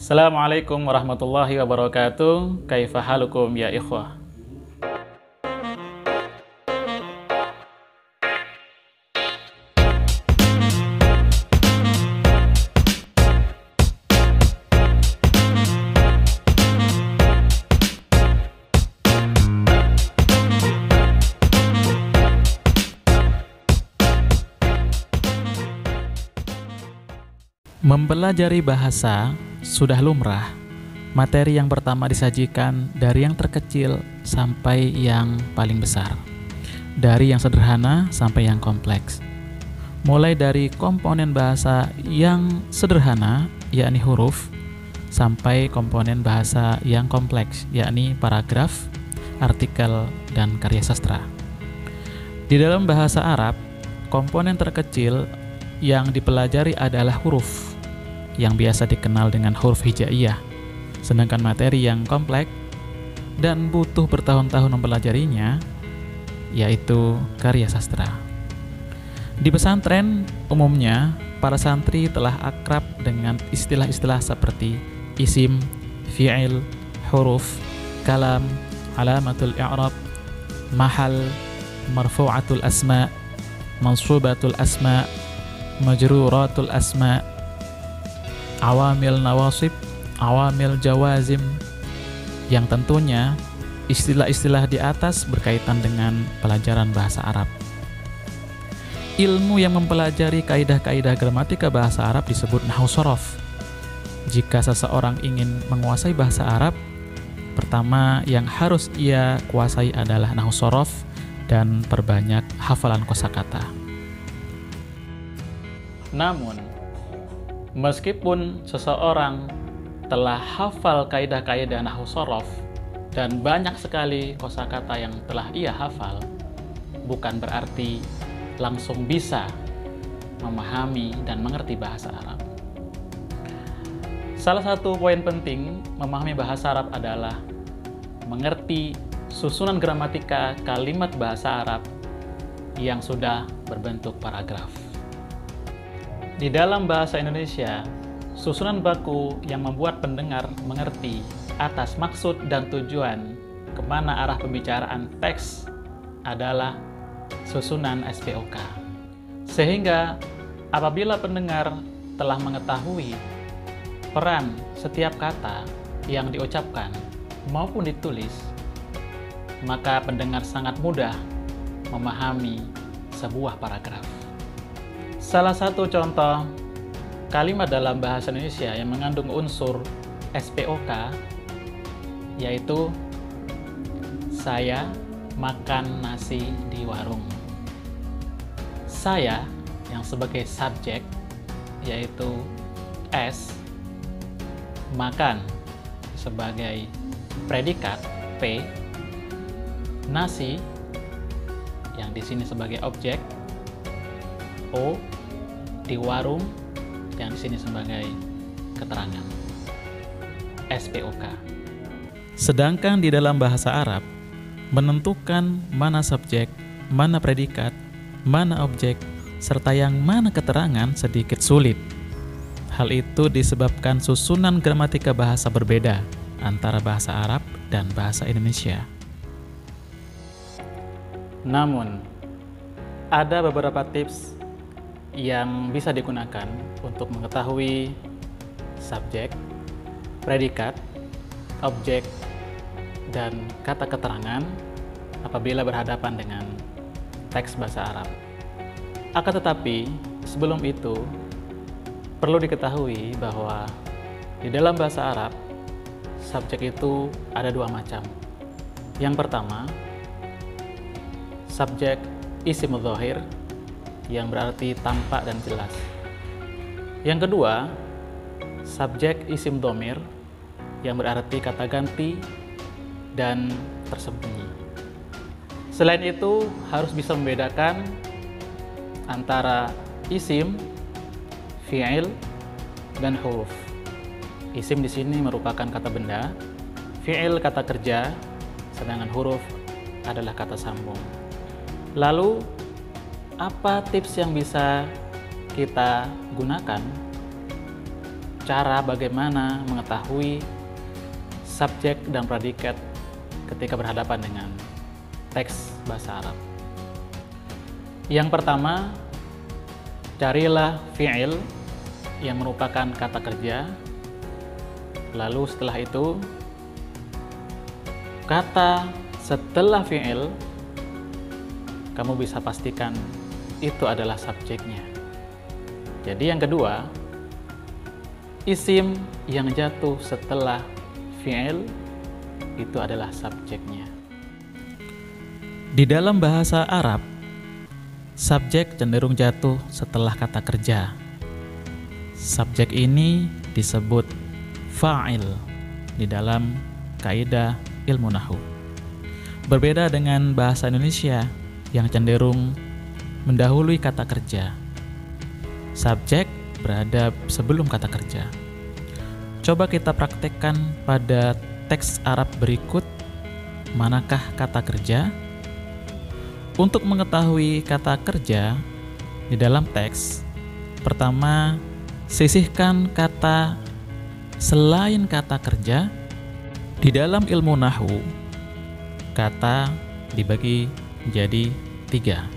Assalamualaikum warahmatullahi wabarakatuh. Kaifa halukum ya ikhwah? Mempelajari bahasa sudah lumrah. Materi yang pertama disajikan dari yang terkecil sampai yang paling besar. Dari yang sederhana sampai yang kompleks. Mulai dari komponen bahasa yang sederhana, yakni huruf, sampai komponen bahasa yang kompleks, yakni paragraf, artikel, dan karya sastra. Di dalam bahasa Arab, komponen terkecil yang dipelajari adalah huruf, yang biasa dikenal dengan huruf hijaiyah. Sedangkan materi yang kompleks dan butuh bertahun-tahun mempelajarinya, yaitu karya sastra. Di pesantren, umumnya, para santri telah akrab dengan istilah-istilah seperti isim, fi'il, huruf, kalam, alamatul i'rab, mahal, marfu'atul asma, mansubatul asma, majruratul asma, awamil nawasib, awamil jawazim, yang tentunya istilah-istilah di atas berkaitan dengan pelajaran bahasa Arab. Ilmu yang mempelajari kaidah-kaidah gramatika bahasa Arab disebut nahwu shorof. Jika seseorang ingin menguasai bahasa Arab, pertama yang harus ia kuasai adalah nahwu shorof dan perbanyak hafalan kosakata. Namun, meskipun seseorang telah hafal kaidah-kaidah nahwu shorof dan banyak sekali kosakata yang telah ia hafal, bukan berarti langsung bisa memahami dan mengerti bahasa Arab. Salah satu poin penting memahami bahasa Arab adalah mengerti susunan gramatika kalimat bahasa Arab yang sudah berbentuk paragraf. Di dalam bahasa Indonesia, susunan baku yang membuat pendengar mengerti atas maksud dan tujuan kemana arah pembicaraan teks adalah susunan SPOK. Sehingga apabila pendengar telah mengetahui peran setiap kata yang diucapkan maupun ditulis, maka pendengar sangat mudah memahami sebuah paragraf. Salah satu contoh kalimat dalam bahasa Indonesia yang mengandung unsur SPOK yaitu saya makan nasi di warung. Saya yang sebagai subjek yaitu S, makan sebagai predikat P, nasi yang di sini sebagai objek O, di warung yang di sini sebagai keterangan SPOK. Sedangkan di dalam bahasa Arab, menentukan mana subjek, mana predikat, mana objek, serta yang mana keterangan sedikit sulit. Hal itu disebabkan susunan gramatika bahasa berbeda antara bahasa Arab dan bahasa Indonesia. Namun, ada beberapa tips yang bisa digunakan untuk mengetahui subjek, predikat, objek, dan kata keterangan apabila berhadapan dengan teks bahasa Arab. Akan tetapi, sebelum itu, perlu diketahui bahwa di dalam bahasa Arab, subjek itu ada dua macam. Yang pertama, subjek isim dzahir, yang berarti tampak dan jelas. Yang kedua, subjek isim dhamir, yang berarti kata ganti dan tersembunyi. Selain itu, harus bisa membedakan antara isim, fi'il, dan huruf. Isim di sini merupakan kata benda, fi'il kata kerja, sedangkan huruf adalah kata sambung. Lalu, apa tips yang bisa kita gunakan cara bagaimana mengetahui subjek dan predikat ketika berhadapan dengan teks bahasa Arab. Yang pertama, carilah fi'il yang merupakan kata kerja. Lalu setelah itu, kata setelah fi'il, kamu bisa pastikan itu adalah subjeknya. Jadi yang kedua, isim yang jatuh setelah fi'il itu adalah subjeknya. Di dalam bahasa Arab, subjek cenderung jatuh setelah kata kerja. Subjek ini disebut fa'il di dalam kaidah ilmu nahwu. Berbeda dengan bahasa Indonesia yang cenderung mendahului kata kerja. Subjek berada sebelum kata kerja. Coba kita praktekkan pada teks Arab berikut, manakah kata kerja? Untuk mengetahui kata kerja di dalam teks, pertama, sisihkan kata selain kata kerja. Di dalam ilmu nahwu, kata dibagi menjadi 3.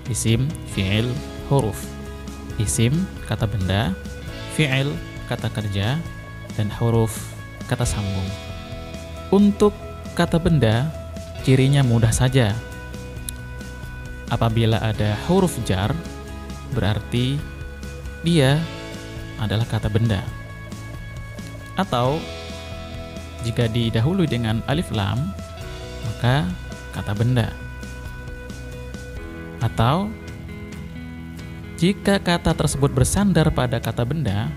Isim, fi'il, huruf. Isim, kata benda, fi'il, kata kerja, dan huruf, kata sambung. Untuk kata benda, cirinya mudah saja. Apabila ada huruf jar, berarti dia adalah kata benda. Atau jika didahului dengan alif lam, maka kata benda. Atau jika kata tersebut bersandar pada kata benda,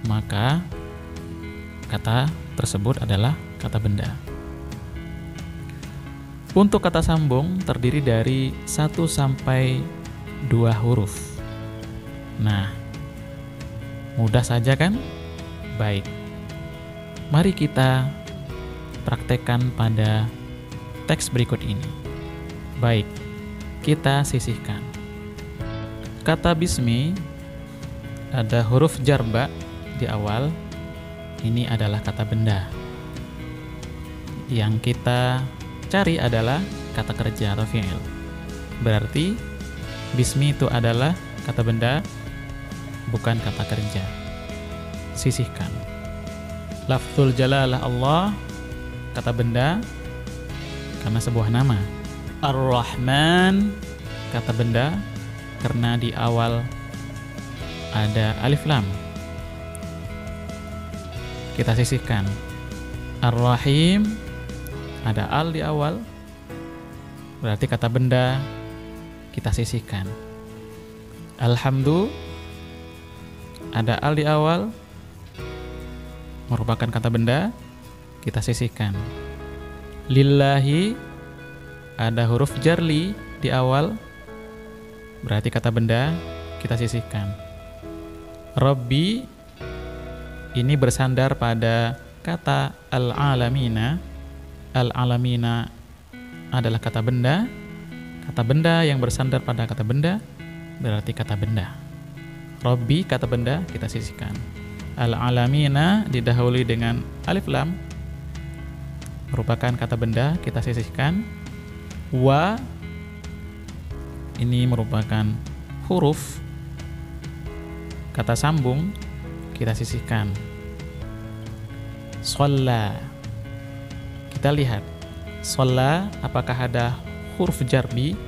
maka kata tersebut adalah kata benda. Untuk kata sambung terdiri dari 1 sampai 2 huruf. Nah, mudah saja kan? Baik. Mari kita praktekkan pada teks berikut ini. Baik, kita sisihkan. Kata bismi ada huruf jar ba di awal. Ini adalah kata benda. Yang kita cari adalah kata kerja atau fi'il. Berarti bismi itu adalah kata benda, bukan kata kerja. Sisihkan. Lafzul jalalah Allah, kata benda karena sebuah nama. Ar-Rahman, kata benda karena di awal ada alif lam. Kita sisihkan. Ar-Rahim, ada al di awal, berarti kata benda, kita sisihkan. Alhamdu, ada al di awal, merupakan kata benda, kita sisihkan. Lillahi, ada huruf jarli di awal, berarti kata benda, kita sisihkan. Rabbi, ini bersandar pada kata al-alamina. Al-alamina adalah kata benda. Kata benda yang bersandar pada kata benda berarti kata benda. Rabbi, kata benda, kita sisihkan. Al-alamina didahului dengan alif lam, merupakan kata benda, kita sisihkan. Wa, ini merupakan huruf kata sambung, kita sisihkan. Shalla, kita lihat, shalla apakah ada huruf jarbi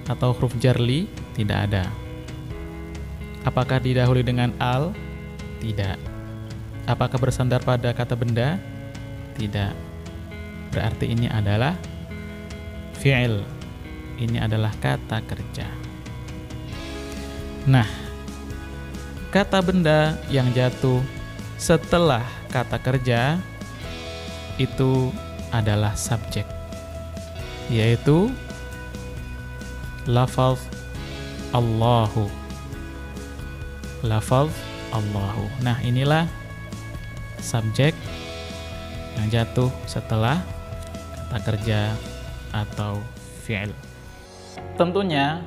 atau huruf jarli? Tidak ada. Apakah didahului dengan al? Tidak. Apakah bersandar pada kata benda? Tidak. Berarti ini adalah fi'il. Ini adalah kata kerja. Nah, kata benda yang jatuh setelah kata kerja itu adalah subjek, yaitu lafaz Allahu. Lafaz Allahu. Nah, inilah subjek yang jatuh setelah kata kerja atau fi'il. Tentunya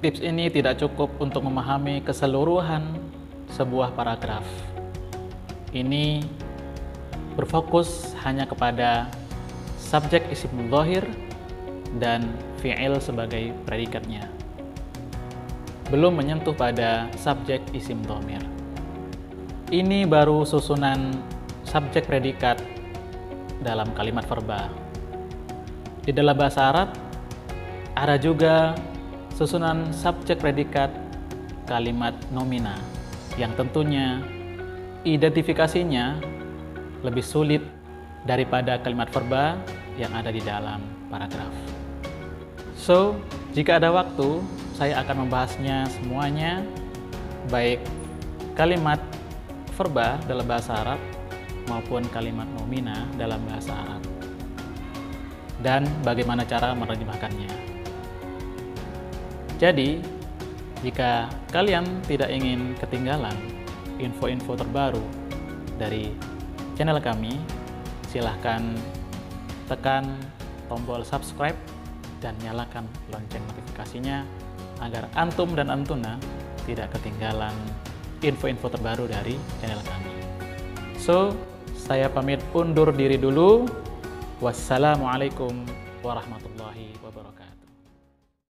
tips ini tidak cukup untuk memahami keseluruhan sebuah paragraf. Ini berfokus hanya kepada subjek isim dhahir dan fi'il sebagai predikatnya. Belum menyentuh pada subjek isim dhamir. Ini baru susunan subjek predikat dalam kalimat verba. Di dalam bahasa Arab ada juga susunan subjek predikat kalimat nomina yang tentunya identifikasinya lebih sulit daripada kalimat verba yang ada di dalam paragraf. So, jika ada waktu, saya akan membahasnya semuanya, baik kalimat verba dalam bahasa Arab maupun kalimat nomina dalam bahasa Arab, dan bagaimana cara menerjemahkannya. Jadi, jika kalian tidak ingin ketinggalan info-info terbaru dari channel kami, silahkan tekan tombol subscribe dan nyalakan lonceng notifikasinya agar antum dan antuna tidak ketinggalan info-info terbaru dari channel kami. So, saya pamit undur diri dulu. Wassalamualaikum warahmatullahi wabarakatuh.